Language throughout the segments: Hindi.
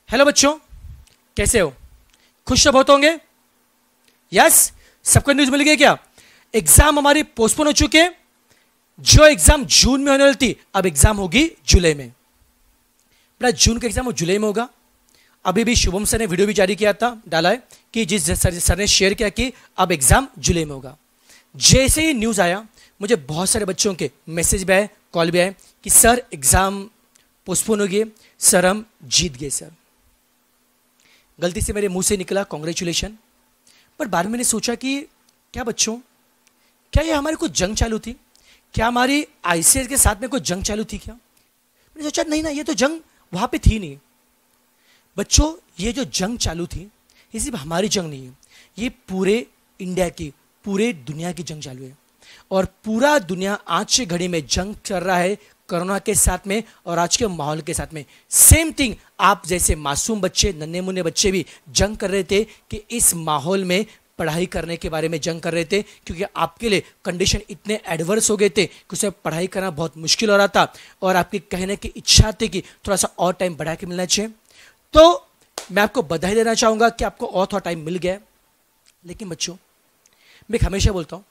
हेलो बच्चों, कैसे हो? खुश तो बहुत होंगे। यस, सबको न्यूज मिल गई क्या? एग्जाम हमारी पोस्टपोन हो चुके हैं। जो एग्जाम जून में होने वाली थी, अब एग्जाम होगी जुलाई में। बेटा, जून का एग्जाम जुलाई में होगा। अभी भी शुभम सर ने वीडियो भी जारी किया था, डाला है कि जिस सर ने शेयर किया कि अब एग्जाम जुलाई में होगा। जैसे ही न्यूज आया, मुझे बहुत सारे बच्चों के मैसेज भी आए, कॉल भी आए कि सर एग्जाम पोस्टपोन हो गए, सर हम जीत गए। सर, गलती से मेरे मुंह से निकला कॉन्ग्रेचुलेशन, पर बाद में मैंने सोचा कि क्या बच्चों, क्या ये हमारी कोई जंग चालू थी? क्या हमारी आईसीएस के साथ में कोई जंग चालू थी क्या? मैंने सोचा नहीं ना, ये तो जंग वहां पे थी नहीं। बच्चों, ये जो जंग चालू थी, ये सिर्फ हमारी जंग नहीं है, ये पूरे इंडिया की, पूरे दुनिया की जंग चालू है। और पूरा दुनिया आज की घड़ी में जंग चल रहा है कोरोना के साथ में और आज के माहौल के साथ में। सेम थिंग, आप जैसे मासूम बच्चे, नन्हे मुन्ने बच्चे भी जंग कर रहे थे कि इस माहौल में पढ़ाई करने के बारे में जंग कर रहे थे, क्योंकि आपके लिए कंडीशन इतने एडवर्स हो गए थे कि उसे पढ़ाई करना बहुत मुश्किल हो रहा था और आपकी कहने की इच्छा थी कि थोड़ा सा और टाइम बढ़ा के मिलना चाहिए। तो मैं आपको बधाई देना चाहूंगा कि आपको और थोड़ा टाइम मिल गया। लेकिन बच्चों, मैं हमेशा बोलता हूं,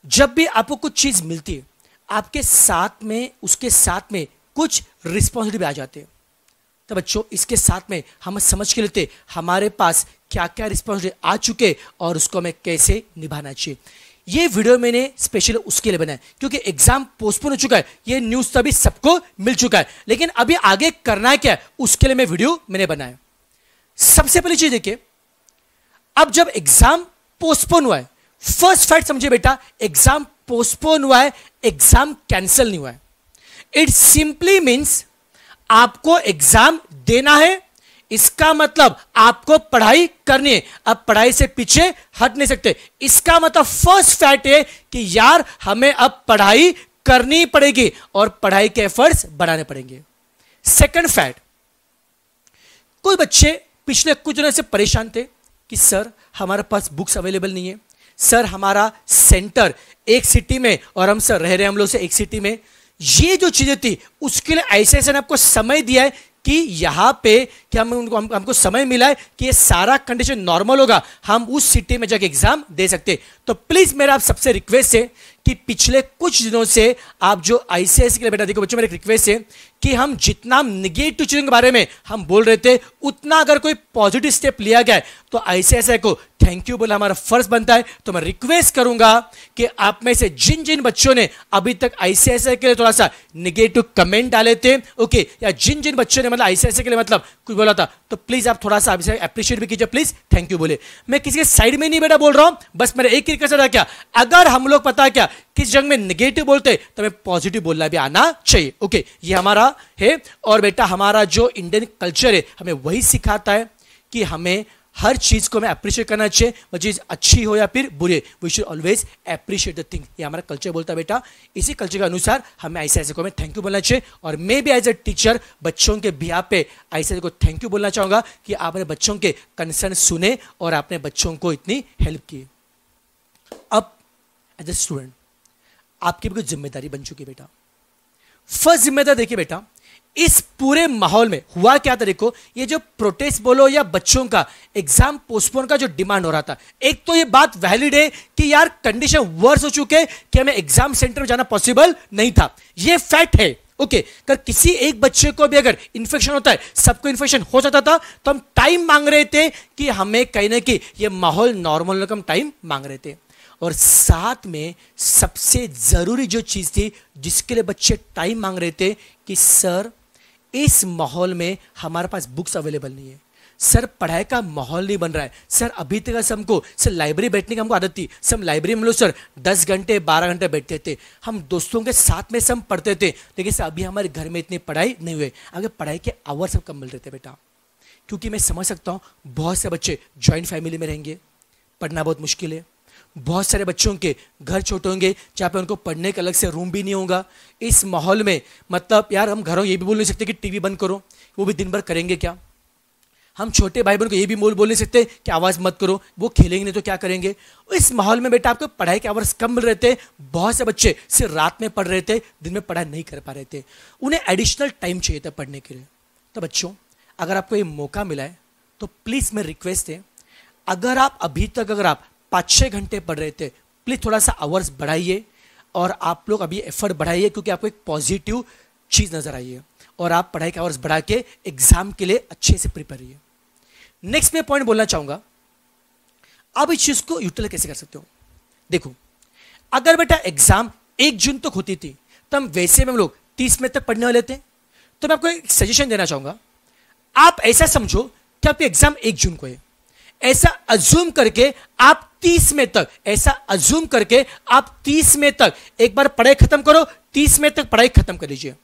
जब भी आपको कुछ चीज मिलती है, आपके साथ में, उसके साथ में कुछ रिस्पॉन्सिबिलिटी आ जाते हैं। तो बच्चों, इसके साथ में हम समझ के लेते हमारे पास क्या क्या रिस्पॉन्सिबिलिटी आ चुके और उसको हमें कैसे निभाना चाहिए। ये वीडियो मैंने स्पेशल उसके लिए बनाया क्योंकि एग्जाम पोस्टपोन हो चुका है। ये न्यूज तभी सबको मिल चुका है, लेकिन अभी आगे करना क्या है, उसके लिए मैं वीडियो मैंने बनाया। सबसे पहली चीज देखिए, अब जब एग्जाम पोस्टपोन हुआ है, फर्स्ट फैक्ट समझिए बेटा, एग्जाम पोस्टपोन हुआ है, एग्जाम कैंसिल नहीं हुआ है। इट सिंपली मीन्स आपको एग्जाम देना है, इसका मतलब आपको पढ़ाई करनी है। अब पढ़ाई से पीछे हट नहीं सकते। इसका मतलब फर्स्ट फैक्ट है कि यार हमें अब पढ़ाई करनी पड़ेगी और पढ़ाई के एफर्ट्स बढ़ाने पड़ेंगे। सेकंड फैक्ट, कोई बच्चे पिछले कुछ दिनों से परेशान थे कि सर हमारे पास बुक्स अवेलेबल नहीं है, सर हमारा सेंटर एक सिटी में और हम सर रह रहे हैं हम लोग से एक सिटी में। ये जो चीजें थी उसके लिए ऐसे ने आपको समय दिया है कि यहां पे कि हमको समय मिला है कि ये सारा कंडीशन नॉर्मल होगा, हम उस सिटी में जाके एग्जाम दे सकते। तो प्लीज मेरा आप सबसे रिक्वेस्ट है कि पिछले कुछ दिनों से आप जो आईसीएस के लिए, बेटा देखो बच्चों, मेरी रिक्वेस्ट है कि हम जितना निगेटिव चीजों के बारे में हम बोल रहे थे, उतना अगर कोई पॉजिटिव स्टेप लिया गया है तो आईसीएसआई को थैंक यू बोला हमारा फर्ज बनता है। तो मैं रिक्वेस्ट करूंगा कि आप में से जिन जिन बच्चों ने अभी तक आईसीएसआई के लिए थोड़ा सा निगेटिव कमेंट डाले थे, ओके, या जिन जिन बच्चों ने मतलब आईसीएसआई के लिए मतलब कुछ बोला था, तो प्लीज आप थोड़ा सा अप्रिशिएट भी कीजिए, प्लीज थैंक यू बोले। मैं किसी के साइड में नहीं बेटा बोल रहा हूं, बस मेरा एक ही रिक्वेस्ट था, क्या अगर हम लोग पता क्या किस जंग में नेगेटिव बोलते तो हमें पॉजिटिव बोलना भी आना चाहिए। ओके, ये हमारा है। और बेटा हमारा जो इंडियन कल्चर है हमें वही सिखाता है कि हमें हर चीज को हमें अप्रिशिएट करना चाहिए, वो चीज अच्छी हो या फिर बुरी, we should always appreciate the thing. ये हमारा कल्चर बोलता है बेटा। इसी कल्चर के अनुसार हमें ऐसे को हमें थैंक यू बोलना चाहिए। और मैं भी एज ए टीचर बच्चों के बिहाफ पे ऐसे को थैंक यू बोलना चाहूंगा कि आपने बच्चों के कंसर्न सुने और आपने बच्चों को इतनी हेल्प की। अब एज ए स्टूडेंट आपकी भी कुछ जिम्मेदारी बन चुकी है बेटा। फर्स्ट जिम्मेदारी देखिए बेटा, इस पूरे माहौल में हुआ क्या था, देखो ये जो प्रोटेस्ट बोलो या बच्चों का एग्जाम पोस्टपोन का जो डिमांड हो रहा था, एक तो ये बात वैलिड है कि यार कंडीशन वर्स हो चुके कि हमें एग्जाम सेंटर में जाना पॉसिबल नहीं था, ये फैक्ट है। ओके, अगर किसी एक बच्चे को भी अगर इंफेक्शन होता है, सबको इंफेक्शन हो जाता था, तो हम टाइम मांग रहे थे कि हमें कहने की ये माहौल नॉर्मल होने का हम टाइम मांग रहे थे। और साथ में सबसे जरूरी जो चीज थी जिसके लिए बच्चे टाइम मांग रहे थे कि सर इस माहौल में हमारे पास बुक्स अवेलेबल नहीं है, सर पढ़ाई का माहौल नहीं बन रहा है, सर अभी तक हमको सर लाइब्रेरी बैठने की हमको आदत थी, सब लाइब्रेरी में लोग सर 10 घंटे 12 घंटे बैठते थे, हम दोस्तों के साथ में सब पढ़ते थे, लेकिन सर अभी हमारे घर में इतनी पढ़ाई नहीं हुई, आगे पढ़ाई के आवर सब कम मिल रहे थे बेटा। क्योंकि मैं समझ सकता हूँ बहुत से बच्चे ज्वाइंट फैमिली में रहेंगे, पढ़ना बहुत मुश्किल है। बहुत सारे बच्चों के घर छोटे होंगे जहाँ पे उनको पढ़ने का अलग से रूम भी नहीं होगा। इस माहौल में मतलब यार हम घरों ये भी बोल नहीं सकते कि टीवी बंद करो, वो भी दिन भर करेंगे क्या। हम छोटे भाई बहन को ये भी बोल नहीं सकते कि आवाज़ मत करो, वो खेलेंगे नहीं तो क्या करेंगे। इस माहौल में बेटा आपको पढ़ाई के आवर्स कम मिल रहे थे, बहुत से बच्चे सिर्फ रात में पढ़ रहे थे, दिन में पढ़ाई नहीं कर पा रहे थे, उन्हें एडिशनल टाइम चाहिए था पढ़ने के लिए। तो बच्चों अगर आपको ये मौका मिला है तो प्लीज मैं रिक्वेस्ट है, अगर आप अभी तक अगर आप 5-6 घंटे पढ़ रहे थे, प्लीज थोड़ा सा आवर्स बढ़ाइए और आप लोग अभी एफर्ट बढ़ाइए, क्योंकि आपको एक पॉजिटिव चीज नजर आई है और आप पढ़ाई के आवर्स बढ़ा के एग्जाम के लिए अच्छे से प्रिपेयर रहिए। नेक्स्ट मैं पॉइंट बोलना चाहूंगा, आप इस चीज को यूटिलाइज कैसे कर सकते हो। देखो, अगर बेटा एग्जाम 1 जून तक होती थी तो हम वैसे में हम लोग 30 मई तक पढ़ने वाले थे, तो मैं आपको एक सजेशन देना चाहूंगा। आप ऐसा समझो कि आपके एग्जाम 1 जून को है, ऐसा अज्यूम करके आप 30 मई तक, ऐसा अज्यूम करके आप 30 मई तक एक बार पढ़ाई खत्म करो, 30 मई तक पढ़ाई खत्म कर लीजिए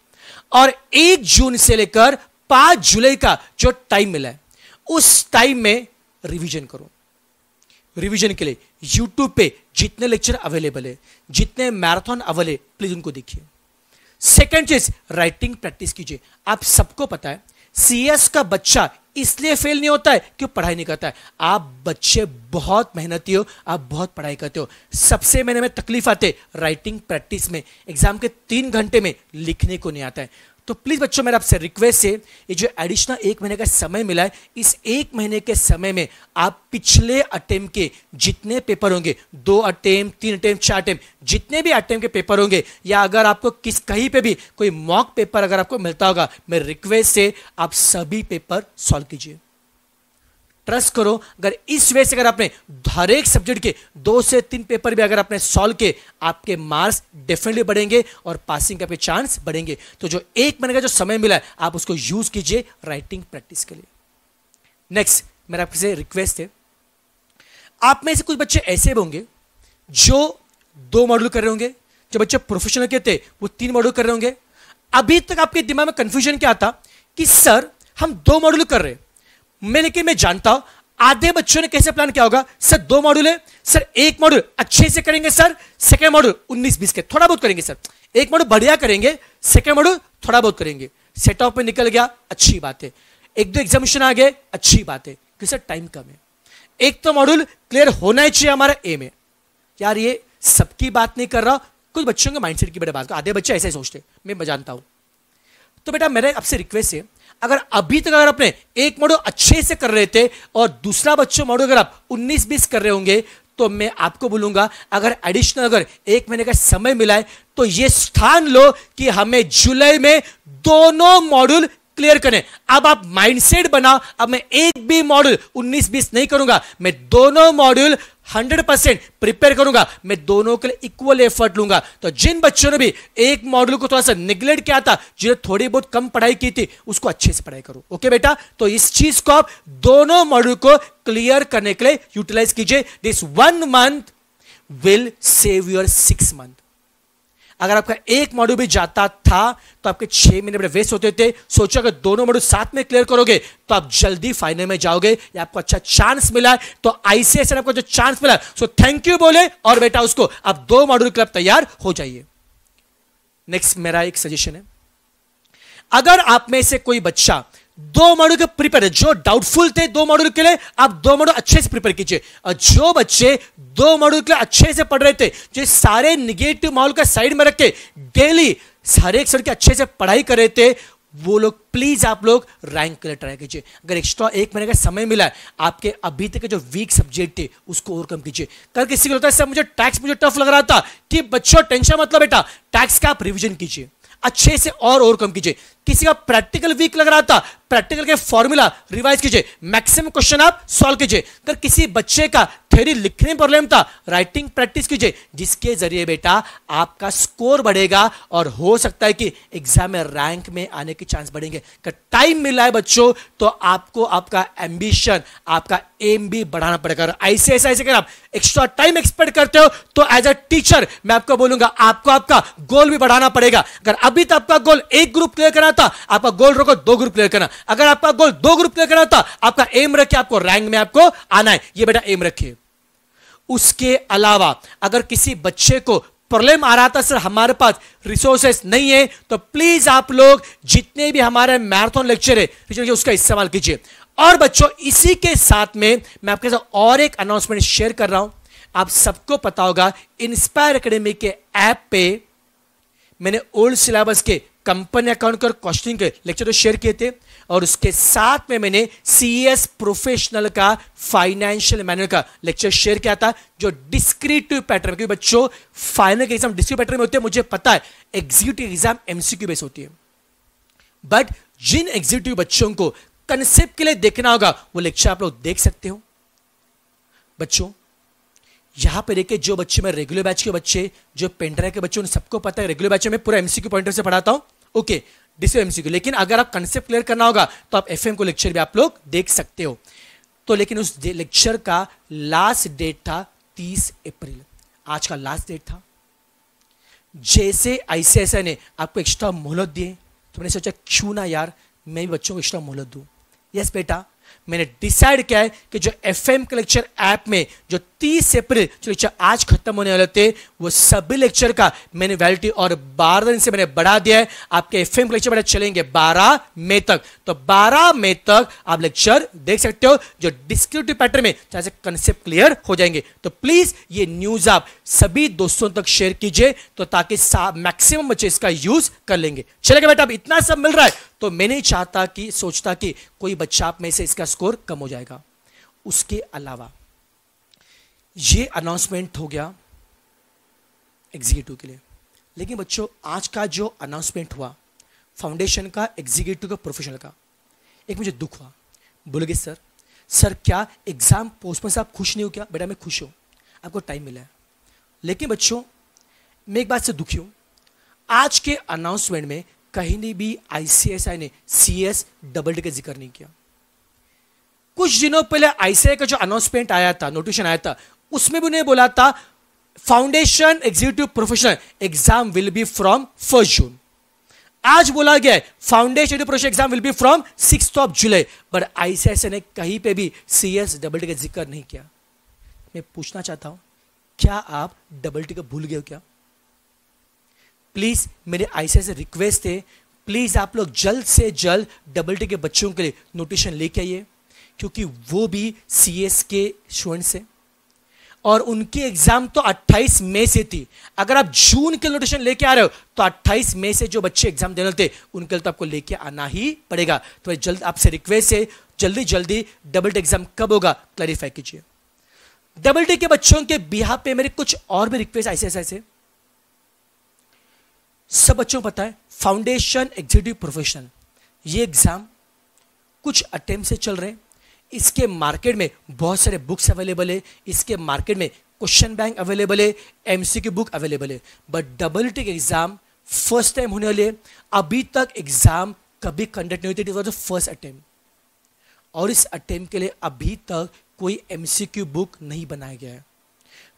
और 1 जून से लेकर 5 जुलाई का जो टाइम मिला है उस टाइम में रिवीजन करो। रिवीजन के लिए यूट्यूब पे जितने लेक्चर अवेलेबल है, जितने मैराथन अवेलेबल है, प्लीज उनको देखिए। सेकेंड चीज, राइटिंग प्रैक्टिस कीजिए। आप सबको पता है सीएस का बच्चा इसलिए फेल नहीं होता है कि वो पढ़ाई नहीं करता है। आप बच्चे बहुत मेहनती हो, आप बहुत पढ़ाई करते हो, सबसे मैंने में तकलीफ आते राइटिंग प्रैक्टिस में, एग्जाम के 3 घंटे में लिखने को नहीं आता है। तो प्लीज बच्चों, मेरा आपसे रिक्वेस्ट है, ये जो एडिशनल 1 महीने का समय मिला है, इस 1 महीने के समय में आप पिछले अटेम्प्ट के जितने पेपर होंगे, 2 अटेम्प्ट, 3 अटेम्प्ट, 4 अटेम्प्ट, जितने भी अटेम्प्ट के पेपर होंगे, या अगर आपको कहीं पे भी कोई मॉक पेपर अगर आपको मिलता होगा, मेरी रिक्वेस्ट है आप सभी पेपर सॉल्व कीजिए। ट्रस्ट करो, अगर इस वे से अगर आपने हर एक सब्जेक्ट के 2 से 3 पेपर भी अगर आपने सॉल्व किए, आपके मार्क्स डेफिनेटली बढ़ेंगे और पासिंग के आपके चांस बढ़ेंगे। तो जो 1 महीने का जो समय मिला है, आप उसको यूज कीजिए राइटिंग प्रैक्टिस के लिए। नेक्स्ट मेरा आपसे रिक्वेस्ट है, आप में से कुछ बच्चे ऐसे भी होंगे जो 2 मॉड्यूल कर रहे होंगे, जो बच्चे प्रोफेशनल के थे वो 3 मॉड्यूल कर रहे होंगे। अभी तक आपके दिमाग में कंफ्यूजन क्या था कि सर हम 2 मॉड्यूल कर रहे हैं, लेकिन मैं जानता हूं आधे बच्चों ने कैसे प्लान किया होगा, सर 2 मॉड्यूल है, सर 1 मॉड्यूल अच्छे से करेंगे, सर सेकंड मॉड्यूल 19-20 के थोड़ा बहुत करेंगे, सर 1 मॉड्यूल बढ़िया करेंगे, सेकंड मॉड्यूल थोड़ा बहुत करेंगे। सेट ऑफ में निकल गया, अच्छी बात है। 1-2 एग्जामिनेशन आ गए, अच्छी बात है, क्योंकि सर टाइम कम है। एक तो मॉड्यूल क्लियर होना ही चाहिए, हमारा एम है। यार ये सबकी बात नहीं कर रहा, कुछ बच्चों के माइंडसेट की बेटा बात, आधे बच्चे ऐसे ही सोचते, मैं जानता हूं। तो बेटा मेरे आपसे रिक्वेस्ट है, अगर अभी तक अगर अपने 1 मॉड्यूल अच्छे से कर रहे थे और दूसरा बच्चों मॉड्यूल अगर आप 19-20 कर रहे होंगे, तो मैं आपको बोलूंगा अगर एडिशनल अगर 1 महीने का समय मिला है तो ये ठान लो कि हमें जुलाई में दोनों मॉड्यूल क्लियर करें। अब आप माइंडसेट बनाओ, अब मैं एक भी मॉड्यूल 19-20 नहीं करूंगा, मैं दोनों मॉड्यूल 100% प्रिपेयर करूंगा, मैं दोनों के लिए इक्वल एफर्ट लूंगा। तो जिन बच्चों ने भी एक मॉड्यूल को थोड़ा सा निगलेक्ट किया था, जिन्हें थोड़ी बहुत कम पढ़ाई की थी, उसको अच्छे से पढ़ाई करो। ओके बेटा, तो इस चीज को आप दोनों मॉड्यूल को क्लियर करने के लिए यूटिलाइज कीजिए। This 1 month will save your 6 month. अगर आपका 1 मॉड्यूल भी जाता था तो आपके 6 महीने बड़े वेस्ट होते थे। सोचो अगर दोनों मॉड्यूल साथ में क्लियर करोगे तो आप जल्दी फाइनल में जाओगे, या आपको अच्छा चांस मिला है। तो आईसीएस ने आपको जो चांस मिला, सो थैंक यू बोले और बेटा उसको आप 2 मॉड्यूल के लिए तैयार हो जाइए। नेक्स्ट मेरा एक सजेशन है, अगर आप में से कोई बच्चा 2 मॉड्यूल के प्रिपेयर है, जो डाउटफुल थे 2 मॉड्यूल के लिए, आप 2 मॉड्यूल अच्छे से प्रिपेयर कीजिए। और जो बच्चे 2 मॉड्यूल के लिए अच्छे से पढ़ रहे थे, जो सारे निगेटिव माहौल का साइड में रख के डेली हर एक सर के अच्छे से पढ़ाई कर रहे थे, वो लोग प्लीज आप लोग रैंक के लिए ट्राई कीजिए। अगर एक्स्ट्रा 1 महीने का समय मिला है, आपके अभी तक के जो वीक सब्जेक्ट थे उसको ओवरकम कीजिए। कल किसी को लगता है सर मुझे टैक्स मुझे टफ लग रहा था, कि बच्चों टेंशन मतलब बेटा टैक्स का आप रिविजन कीजिए अच्छे से और ओवरकम कीजिए। किसी का प्रैक्टिकल वीक लग रहा था, प्रैक्टिकल के फॉर्मूला रिवाइज कीजिए, मैक्सिमम क्वेश्चन आप सॉल्व कीजिए। अगर किसी बच्चे का थ्योरी लिखने में प्रॉब्लम था, राइटिंग प्रैक्टिस कीजिए, जिसके जरिए बेटा आपका स्कोर बढ़ेगा और हो सकता है कि एग्जाम में रैंक में आने के चांस बढ़ेंगे। अगर टाइम मिला है बच्चों तो आपको आपका एम्बिशन, आपका एम भी बढ़ाना पड़ेगा। ऐसे अगर आप एक्स्ट्रा टाइम एक्सपेक्ट करते हो तो एज अ टीचर मैं आपको बोलूंगा आपको आपका गोल भी बढ़ाना पड़ेगा। अगर अभी तक आपका गोल 1 ग्रुप क्लियर करना था, आपका गोल रखो 2 ग्रुप क्लियर करना। अगर आपका गोल 2 ग्रुप क्लियर करना था, आपका एम रखिए आपको रैंक में आपको आना है, ये बेटा एम रखिए। उसके अलावा अगर किसी बच्चे को प्रॉब्लम आ रहा था सर हमारे पास रिसोर्सेस नहीं है, तो प्लीज आप लोग जितने भी हमारे मैराथन लेक्चर है उसका इस्तेमाल कीजिए। और बच्चों इसी के साथ में मैं आपके साथ और एक अनाउंसमेंट शेयर कर रहा हूं। आप सबको पता होगा इंस्पायर एकेडमी के ऐप पे मैंने ओल्ड सिलेबस के कंपनी अकाउंट और कॉस्टिंग के लेक्चर तो शेयर किए थे, और उसके साथ में मैंने सीएस प्रोफेशनल का फाइनेंशियल मैनेजमेंट का लेक्चर शेयर किया था, जो डिस्क्रिप्टिव पैटर्न, क्योंकि बच्चों फाइनल के एग्जाम डिस्क्रिप्टिव पैटर्न में होते हैं, मुझे पता है एग्जीक्यूटिव एग्जाम एमसीक्यू बेस होती है, बट जिन एग्जीक्यूटिव बच्चों को कंसेप्ट के लिए देखना होगा वो लेक्चर आप लोग देख सकते हो। बच्चों यहां पे देखिए, जो बच्चे मैं रेगुलर बैच के बच्चे, जो पेंड्राइव के बच्चे, उन सबको पता है रेगुलर बैच में पूरा एमसीक्यू पॉइंटर से पढ़ाता हूं, ओके डिस्क्रिप्टिव एमसीक्यू। लेकिन अगर आप कंसेप्ट क्लियर करना होगा तो आप एफएम को लेक्चर भी आप लोग देख सकते हो। तो लेकिन उस लेक्चर का लास्ट डेट था 30 अप्रैल, आज का लास्ट डेट था। जैसे आईसीआईसीआई ने आपको एक्स्ट्रा मोहलत दिए तो मैंने सोचा क्यों ना यार मैं भी बच्चों को एक्स्ट्रा मोहलत दूं। यस बेटा, मैंने डिसाइड किया है कि जो एफएम के लेक्चर ऐप में जो 30 अप्रैल जो लेक्चर आज खत्म होने वाले थे, वो सभी लेक्चर का मैंने वैलिडिटी और 12 दिन से मैंने बढ़ा दिया है। आपके एफएम के लेक्चर बड़े चलेंगे 12 मई तक, तो 12 मई तक आप लेक्चर देख सकते हो, जो डिस्क्रिप्टिव पैटर्न में जहां से कंसेप्ट क्लियर हो जाएंगे। तो प्लीज ये न्यूज आप सभी दोस्तों तक शेयर कीजिए, तो ताकि मैक्सिमम बच्चे इसका यूज कर लेंगे। चलेगा बेटा, अब इतना सब मिल रहा है तो मैं नहीं चाहता कि सोचता कि कोई बच्चा आप में से इसका स्कोर कम हो जाएगा। उसके अलावा ये अनाउंसमेंट हो गया एग्जीक्यूटिव के लिए, लेकिन बच्चों आज का जो अनाउंसमेंट हुआ फाउंडेशन का, एग्जीक्यूटिव का, प्रोफेशनल का, एक मुझे दुख हुआ। बोलोगे सर क्या एग्जाम पोस्टपोन से आप खुश नहीं हो क्या? बेटा मैं खुश हूं, आपको टाइम मिला है, लेकिन बच्चों मैं एक बात से दुखी हूं, आज के अनाउंसमेंट में कहीं नहीं भी आईसीएसआई ने सीएस डबल डी का जिक्र नहीं किया। कुछ दिनों पहले आईसीआई का जो अनाउंसमेंट आया था, नोटिफिकेशन आया था, उसमें भी उन्हें बोला था foundation executive professional exam will be from 1 जून। आज बोला गया है foundation professional exam will be from 6 July, but ICICI ने कहीं पे भी सीएस डबल डी का जिक्र नहीं किया। मैं पूछना चाहता हूं, क्या आप डबल डी का भूल गए हो क्या? प्लीज मेरे आईसीआईसीआई से रिक्वेस्ट है, प्लीज आप लोग जल्द से जल्द डबल डी के बच्चों के लिए नोटिफिकेशन लेके आइए, क्योंकि वो भी सीएस के स्टूडेंट्स हैं और उनकी एग्जाम तो 28 मई से थी। अगर आप जून के नोटिफिकेशन लेके आ रहे हो तो 28 मई से जो बच्चे एग्जाम देने थे उनके लिए तो आपको लेके आना ही पड़ेगा। तो जल्द आपसे रिक्वेस्ट है, जल्दी जल्दी डबल डी एग्जाम कब होगा क्लैरिफाई कीजिए। डबल डी के बच्चों के बिहाफ पे मेरे कुछ और भी रिक्वेस्ट आईसीआईसीआई से। सब बच्चों को पता है फाउंडेशन एग्जीक्यूटिव प्रोफेशनल ये एग्जाम कुछ अटेम्प्ट से चल रहे हैं, इसके मार्केट में बहुत सारे बुक्स अवेलेबल है, इसके मार्केट में क्वेश्चन बैंक अवेलेबल है, एमसीक्यू बुक अवेलेबल है, but double T exam first time होने वाले। अभी तक एग्जाम कभी कंडक्ट नहीं हुई थी, it was the first attempt, और इस अटेम्प्ट के लिए अभी तक कोई एमसीक्यू बुक नहीं बनाया गया है।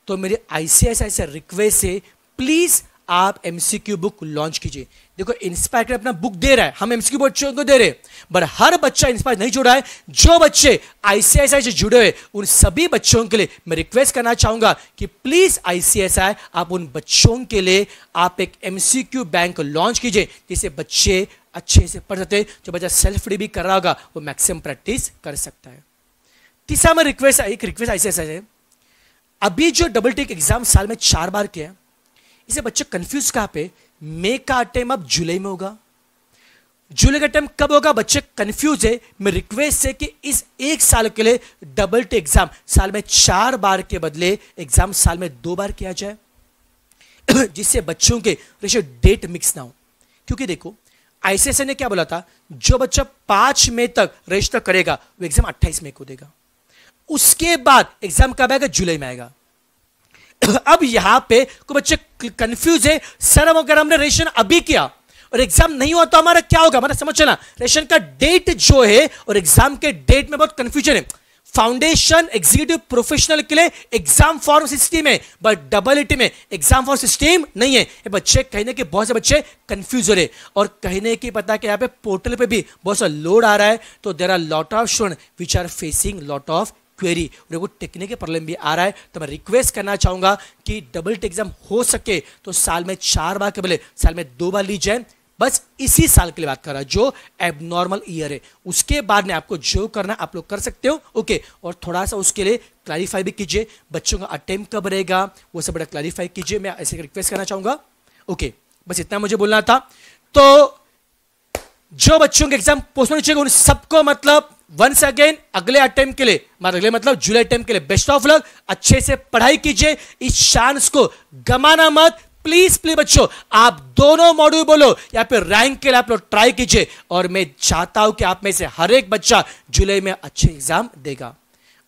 तो मेरे आईसीआईसीआई से रिक्वेस्ट है, प्लीज आप एमसीक्यू बुक लॉन्च कीजिए। देखो इंस्पायर अपना बुक दे रहा है, हम एमसीक्यू बच्चों को दे रहे हैं, बट हर बच्चा इंस्पायर नहीं जुड़ा है। जो बच्चे आईसीआईसीआई से जुड़े हुए उन सभी बच्चों के लिए मैं रिक्वेस्ट करना चाहूंगा कि प्लीज आईसीआईसीआई आप उन बच्चों के लिए आप एक एमसीक्यू बैंक लॉन्च कीजिए, जिससे बच्चे अच्छे से पढ़ सकते हैं। जो बच्चा सेल्फ स्टडी भी कर रहा होगा वो मैक्सिमम प्रैक्टिस कर सकता है। तीसरा मैं रिक्वेस्ट आईसीआईसीआई है, अभी जो डबल टेक एग्जाम साल में 4 बार किया, इसे बच्चे कंफ्यूज कहां पे, मई का अटेम्प्ट अब जुलाई में होगा, जुलाई का अटेम्प्ट कब होगा, बच्चे कंफ्यूज है। मैं रिक्वेस्ट है कि इस एक साल के लिए डबल टेक एग्जाम साल में 4 बार के बदले एग्जाम साल में 2 बार किया जाए, जिससे बच्चों के डेट मिक्स ना हो। क्योंकि देखो आईसीआईसीआई ने क्या बोला था, जो बच्चा 5 मई तक रजिस्टर करेगा वो एग्जाम 28 मई को देगा, उसके बाद एग्जाम कब आएगा, जुलाई में आएगा। अब यहां पे कोई बच्चे कंफ्यूज है, सर अगर हमने रजिस्ट्रेशन अभी किया और एग्जाम नहीं हुआ तो हमारा क्या होगा, मतलब समझ ना, रजिस्ट्रेशन का डेट जो है और एग्जाम के डेट में बहुत कंफ्यूजन है। फाउंडेशन एग्जीक्यूटिव प्रोफेशनल के लिए एग्जाम फॉर्म सिस्टम है, बट डबल ईटी में एग्जाम फॉर्म सिस्टम नहीं है। ये बच्चे कहने के बहुत से बच्चे कंफ्यूज हो रहे, और कहने की पता कि यहाँ पे पोर्टल पे भी बहुत सा लोड आ रहा है, तो there are lot of student which are facing lot of query, उनको टेक्निकल प्रॉब्लम भी आ रहा है। तो मैं रिक्वेस्ट करना चाहूंगा कि डबल टेक एग्जाम हो सके तो साल में 4 बार के बदले साल में 2 बार ली जाए। बस इसी साल के लिए बात कर रहा है जो एबनॉर्मल ईयर है, उसके बाद में आपको जो करना आप लोग कर सकते हो, ओके। और थोड़ा सा उसके लिए क्लैरिफाई भी कीजिए, बच्चों का अटेम्प्ट कब रहेगा वो सब बड़ा क्लैरिफाई कीजिए, मैं ऐसे रिक्वेस्ट करना चाहूंगा, ओके। बस इतना मुझे बोलना था। तो जो बच्चों के एग्जाम पोस्टपोन चाहिए उन सबको मतलब वंस अगेन अगले अटेम्प्ट के लिए, अगले मतलब जुलाई अटेम्प्ट के लिए बेस्ट ऑफ लक। अच्छे से पढ़ाई कीजिए, इस चांस को गमाना मत। प्लीज प्लीज बच्चों, आप दोनों मॉड्यूल बोलो या फिर रैंक के लिए आप लोग ट्राई कीजिए, और मैं चाहता हूं कि आप में से हर एक बच्चा जुलाई में अच्छे एग्जाम देगा।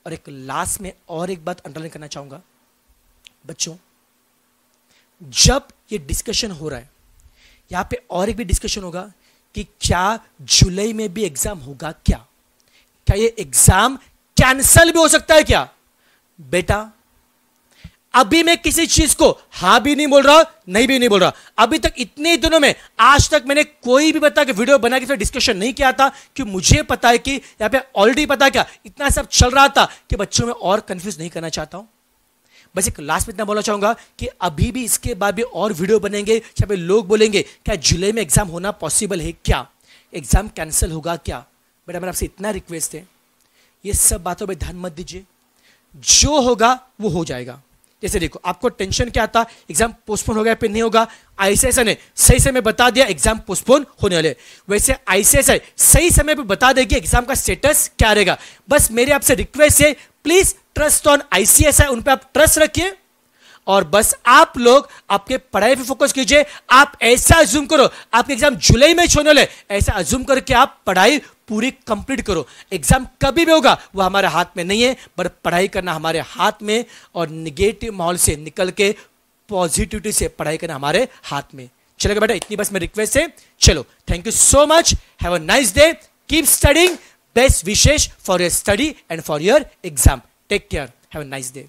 और एक लास्ट में और एक बात अंडरलाइन करना चाहूंगा बच्चों, जब ये डिस्कशन हो रहा है यहां पे और एक भी डिस्कशन होगा कि क्या जुलाई में भी एग्जाम होगा, क्या ये एग्जाम कैंसल भी हो सकता है क्या? बेटा अभी मैं किसी चीज को हां भी नहीं बोल रहा, नहीं भी नहीं बोल रहा। अभी तक इतने दिनों में आज तक मैंने कोई भी बता के वीडियो बना के डिस्कशन नहीं किया था, कि मुझे पता है कि यहां पे ऑलरेडी पता क्या इतना सब चल रहा था कि बच्चों में और कंफ्यूज नहीं करना चाहता हूं। बस एक लास्ट में इतना बोलना चाहूंगा कि अभी भी इसके बाद भी और वीडियो बनेंगे जहां पे लोग बोलेंगे क्या जुलाई में एग्जाम होना पॉसिबल है, क्या एग्जाम कैंसिल होगा क्या? बेटा मेरा आपसे इतना रिक्वेस्ट है, ये सब बातों पे ध्यान मत दीजिए, जो होगा वो हो जाएगा। जैसे देखो आपको टेंशन क्या था, एग्जाम पोस्टपोन हो गया फिर नहीं होगा, आईसीएसआई ने सही समय बता दिया एग्जाम पोस्टपोन होने वाले, वैसे आईसीएसआई सही समय पे बता देगी एग्जाम का स्टेटस क्या रहेगा। बस मेरी आपसे रिक्वेस्ट है, प्लीज ट्रस्ट ऑन आईसीएसआई, उन पे आप ट्रस्ट रखिए और बस आप लोग आपके पढ़ाई पे फोकस कीजिए। आप ऐसा अज्यूम करो आपके एग्जाम जुलाई में होने वाले, ऐसा अज्यूम करके आप पढ़ाई पूरी कंप्लीट करो। एग्जाम कभी भी होगा वो हमारे हाथ में नहीं है, पर पढ़ाई करना हमारे हाथ में, और निगेटिव माहौल से निकल के पॉजिटिविटी से पढ़ाई करना हमारे हाथ में। चलेगा बेटा, इतनी बस मेरी रिक्वेस्ट है। चलो, thank you so much, have a nice day, keep studying, best wishes for your study and for your exam. Take care, have a nice day.